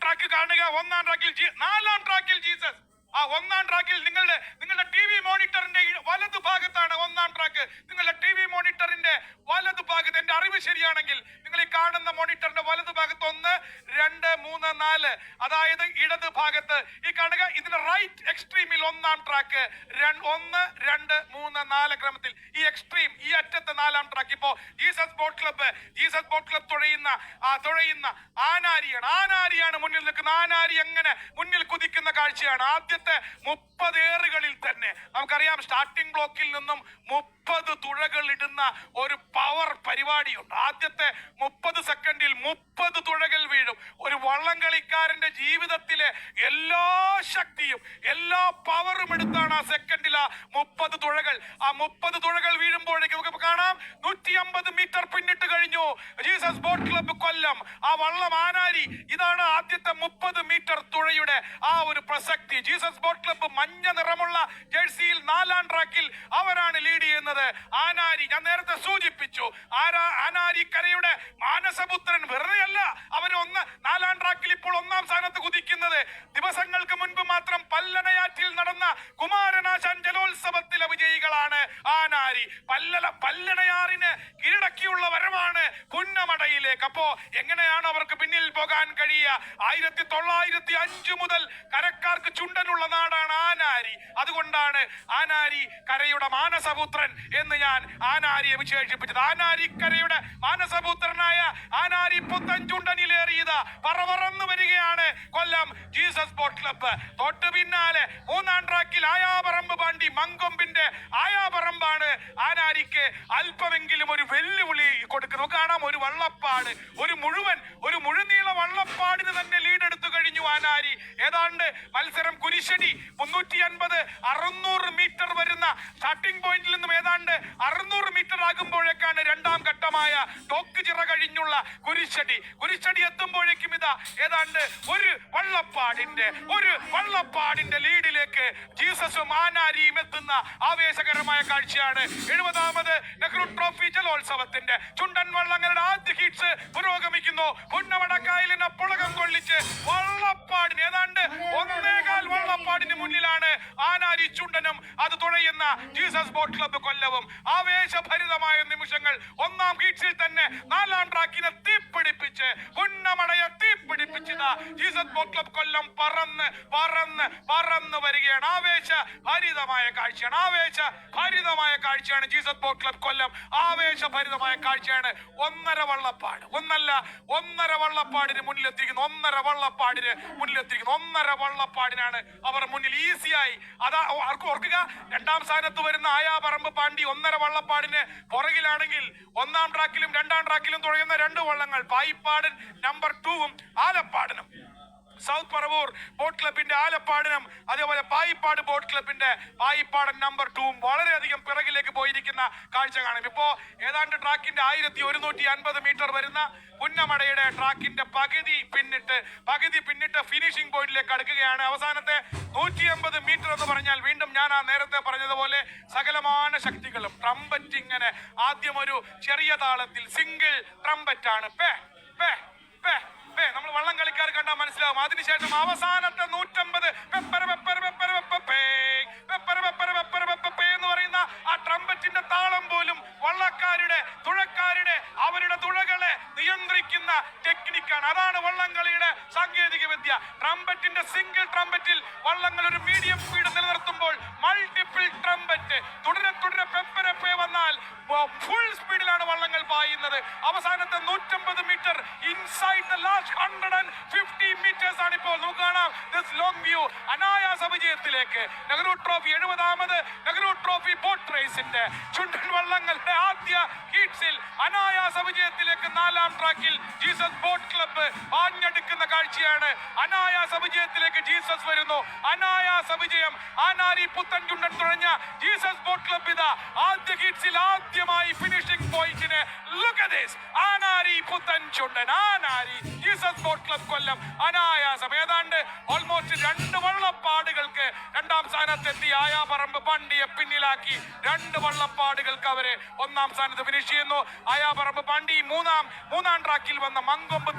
Track കാണുക. ഒന്നാം ട്രാക്കിൽ നാലാം ട്രാക്കിൽ ജീസസ്. ആ ഒന്നാം ട്രാക്കിൽ നിങ്ങളുടെ ടി വി മോണിറ്ററിന്റെ വലതു ഭാഗത്താണ് ഒന്നാം ട്രാക്ക്. നിങ്ങളുടെ ടി വി മോണിറ്ററിന്റെ വലതു ഭാഗത്ത്, എന്റെ അറിവ് ശരിയാണെങ്കിൽ നിങ്ങൾ ഈ കാണുന്ന മോണിറ്ററിന്റെ വലതു ഭാഗത്ത് 1, 2, 3, 4, അതായത് ഇടത് ഭാഗത്ത് ഈ കാണുക. ഇതിന്റെ റൈറ്റ് എക്സ്ട്രീമിൽ ഒന്നാം ട്രാക്ക് 1, 2, 3, 4 ക്രമത്തിൽ ഈ എക്സ്ട്രീം, ഈ അറ്റത്ത് നാലാം ട്രാക്ക്. ഇപ്പോ ജീസസ് ബോട്ട് ക്ലബ്ബ് തുഴയുന്ന ആനാരിയാണ് മുന്നിൽ നിൽക്കുന്ന. ആനാരി എങ്ങനെ മുന്നിൽ കുതിക്കുന്ന കാഴ്ചയാണ്. ആദ്യത്തെ 30 ഏറുകളിൽ തന്നെ നമുക്കറിയാം, സ്റ്റാർട്ടിംഗ് ബ്ലോക്കിൽ നിന്നും 30 തുഴകൾ ഇടുന്ന ഒരു പവർ പരിപാടിയുണ്ട്. ആദ്യത്തെ 30 സെക്കൻഡിൽ 30 തുഴകൾ വീഴും. ഒരു വള്ളംകളിക്കാരന്റെ ജീവിതത്തിലെ എല്ലാ ശക്തിയും എല്ലാ പവറും എടുത്താണ് ആ സെക്കൻഡിൽ ആ 30 തുഴകൾ. ആ 30 തുഴകൾ വീഴുമ്പോഴേക്കും നമുക്ക് കാണാം 150 മീറ്റർ പിന്നിട്ട് കഴിഞ്ഞു ജീസസ് ബോട്ട് ക്ലബ്ബ് കൊല്ലം. ആ വള്ളം ആനാരി, ഇതാണ് ആദ്യത്തെ 30 മീറ്റർ തുഴയുടെ ആ ഒരു പ്രസക്തി. ജീസസ് ബോട്ട് ക്ലബ്ബ് മഞ്ഞ നിറമുള്ള ജേഴ്സിയിൽ നാലാം ട്രാക്കിൽ അവരാണ് ലീഡ് ചെയ്യുന്നത്. ആനാരി, ഞാൻ നേരത്തെ സൂചിപ്പിച്ചു, ആനാരി കരയുടെ മാനസപുത്രൻ വെറുതെയല്ല അവർ നാലാം ട്രാക്കിൽ ഇപ്പോൾ ഒന്നാം സ്ഥാനത്ത് കുതിക്കുന്നത്. ദിവസങ്ങൾക്ക് മുൻപ് മാത്രം പല്ലണയാറ്റിൽ നടന്ന കുമാരനാശാൻ ജലോത്സവത്തിലെ വിജയികളാണ് ആനാരി. പല്ലണയാറിന് കീഴടക്കിയുള്ള വരവാണ് പുന്നമടയിലേക്ക്. അപ്പോ എങ്ങനെയാണ് അവർക്ക് പിന്നിൽ പോകാൻ കഴിയുക? 1905 മുതൽ കരക്കാർക്ക് ചുണ്ടനുള്ള നാടാണ് ആനാരി. അതുകൊണ്ടാണ് ആനാരി കരയുടെ മാനസപുത്രൻ എന്ന് ഞാൻ ആനാരിയെ വിശേഷിപ്പിച്ചത്. ആനാരി കരയുടെ മാനസപുത്രനായ ആനാരി പുത്തൻ ചുണ്ടനിലേറിയത് പറന്ന് വരികയാണ് കൊല്ലം ജീസസ് ബോട്ട് ക്ലബ്ബ്. തൊട്ട് പിന്നാലെ മൂന്നാം ട്രാക്കിൽ ആയാപറമ്പ് പാണ്ടി, മങ്കൊമ്പിന്റെ ആയാപറമ്പാണ് ആനാരിക്ക് അല്പമെങ്കിലും ഒരു വെല്ലുവിളി കൊടുക്കുന്നത്. കാണാം, ഒരു വള്ളപ്പാട്, ഒരു മുഴുനീള വള്ളപ്പാടിന് തന്നെ ലീഡ് എടുത്തു കഴിഞ്ഞു ആനാരി. ഏതാണ്ട് മത്സരം കുരിശടി 350-600 മീറ്റർ വരുന്ന സ്റ്റാർട്ടിംഗ് പോയിന്റിൽ നിന്നും ഏതാണ്ട് 600 മീറ്റർ ആകുമ്പോഴേക്കാണ് രണ്ടാം ഘട്ടമായ ടോക്ക് ചിറ കഴിഞ്ഞുള്ള കുരിശടി എത്തുമ്പോഴേക്കും ഇതാ ഏതാണ്ട് ഒരു വള്ളപ്പാടിന്റെ ലീഡിലേക്ക് ജീസസും ആനാരിയും എത്തുന്ന ആവേശകരമായ കാഴ്ചയാണ്. 70ാമത് നെഹ്റു ട്രോഫി ജലോത്സവത്തിന്റെ ചുണ്ടൻ വള്ളങ്ങളുടെ ആദ്യ ഹീറ്റ്സ് പുരോഗമിക്കുന്നു. പുന്നമടക്കായലിനെ പുളകം കൊള്ളിച്ച് വള്ളപ്പാടിന് ഏതാണ്ട് 1.25 വള്ളപ്പാടിന് മുന്നിലാണ് ആനാരി ചുണ്ടനും അത് തുഴയുന്ന ജീസസ് ബോട്ട് ക്ലബ്ബ് കൊല്ലവും. ആവേശഭരിതമായ നിമിഷങ്ങൾ. ഒന്നാം ഹീറ്റ്സിൽ തന്നെ നാലാം ട്രാക്കിനെ തീപിടിപ്പിച്ച് പുന്നമടയെ തീപിടിപ്പിച്ചത് ജീസസ് ബോട്ട് ക്ലബ്ബ് കൊല്ലം പറന്ന് വരികയാണ്. ആവേശഭരിതമായ കാഴ്ചയാണ് ജീസസ് ബോട്ട് ക്ലബ്ബ് കൊല്ലം. ആവേശഭരിതമായ കാഴ്ചയാണ്. 1.5 വള്ളപ്പാട്, ഒന്നര വള്ളപ്പാടിന് മുന്നിലെത്തിക്കുന്നു. 1.5 വള്ളപ്പാടിനാണ് അവർ മുന്നിൽ ഈസിയായി. അതാ ഓർക്കുക, രണ്ടാം സ്ഥാനത്ത് വരുന്ന ആയാപറമ്പ് പാണ്ടി 1.5 വള്ളപ്പാടിന് പുറകിലാണെങ്കിൽ ഒന്നാം ട്രാക്കിലും രണ്ടാം ട്രാക്കിലും തുഴയുന്ന 2 വള്ളങ്ങൾ പായിപ്പാടൻ നമ്പർ 2-ഉം ആലപ്പാടനും, സൗത്ത് പറവൂർ ബോട്ട് ക്ലബിന്റെ ആലപ്പാടനും അതേപോലെ പായിപ്പാട് ബോട്ട് ക്ലബിന്റെ പായിപ്പാടൻ നമ്പർ 2-ഉം വളരെയധികം പിറകിലേക്ക് പോയിരിക്കുന്ന കാഴ്ച കാണും. ഇപ്പോ ഏതാണ്ട് ട്രാക്കിന്റെ 1150 മീറ്റർ വരുന്ന പുന്നമടയുടെ ട്രാക്കിന്റെ പകുതി പിന്നിട്ട് ഫിനിഷിംഗ് പോയിന്റിലേക്ക് അടുക്കുകയാണ്. അവസാനത്തെ 150 മീറ്റർ എന്ന് പറഞ്ഞാൽ വീണ്ടും ഞാൻ നേരത്തെ പറഞ്ഞതുപോലെ സകലമാന ശക്തികളും ട്രംപറ്റ് ഇങ്ങനെ ആദ്യം ഒരു ചെറിയ താളത്തിൽ സിംഗിൾ ട്രംപറ്റ് ആണ് നമ്മൾ വള്ളം കളിക്കാർ കണ്ടാൽ മനസ്സിലാവും. അതിനുശേഷം അവസാനത്തെ 150 എന്ന് പറയുന്ന ആ ട്രംപറ്റിന്റെ താളം പോലും തുഴക്കാരുടെ അവരുടെ തുഴകളെ നിയന്ത്രിക്കുന്ന ടെക്നിക്കാണ്. അതാണ് വള്ളംകളിയുടെ സാങ്കേതിക വിദ്യ. ട്രംപറ്റിന്റെ സിംഗിൾ ട്രംപറ്റിൽ വള്ളങ്ങൾ ഒരു മീഡിയം സ്പീഡ് നിലനിർത്തുമ്പോൾ മൾട്ടിപ്പിൾ ട്രംപറ്റ് തുടരെ പെപ്പരപ്പേ വന്നാൽ ഫുൾ സ്പീഡിലാണ് വള്ളങ്ങൾ പായുന്നത്. അവസാനത്തെ 150 metre inside the last 150 metres ആണ് ഇപ്പോൾ. നമുക്ക് കാണാം ദിസ് ലോങ് വ്യൂ. അനായാസ വിജയത്തിലേക്ക് നെഹ്റു ട്രോഫി 70ാമത് നെഹ്റു ട്രോഫി ബോട്ട് റേസിന്റെ ചുണ്ടൻ വള്ളങ്ങളുടെ ആദ്യ ഹീറ്റ്സിൽ അനായാസ വിജയത്തിലേക്ക് നാലാം ട്രാക്കിൽ ജീസസ് ബോട്ട് ക്ലബ്ബ് ആഞ്ഞെടുക്കുന്ന കാഴ്ചയാണ്. അനായാസ വിജയത്തിലേക്ക് ജീസസ് വരുന്നു. അനായാസ വിജയം. ആനാരി പുത്തൻ ചുണ്ടൻ തുഴഞ്ഞ ജീസസ് ബോട്ട് ക്ലബ്ബ് ഇതാ ആദ്യ ഹീറ്റ്സിൽ ആദ്യമായി ഫിനിഷിംഗ് പോയിന്റിന്. Look at this. ആനാരി പുത്തൻ ചുണ്ടൻ, ആനാരി ജീസസ് ബോട്ട് ക്ലബ്ബ് കൊല്ലം അനായാസം ഏതാണ്ട് ഓൾമോസ്റ്റ് 2 വള്ളപ്പാടുകൾക്ക് രണ്ടാം സ്ഥാനത്തെത്തി ആയാപറമ്പ് പാണ്ടിയെ പിന്നിലാക്കി 2 വള്ളപ്പാടുകൾക്ക് അവരെ ഒന്നാം സ്ഥാനത്ത് ഫിനിഷ് ചെയ്യുന്നു. ആയാപറമ്പ് പാണ്ടി മൂന്നാം ട്രാക്കിൽ വന്ന മങ്കൊമ്പ്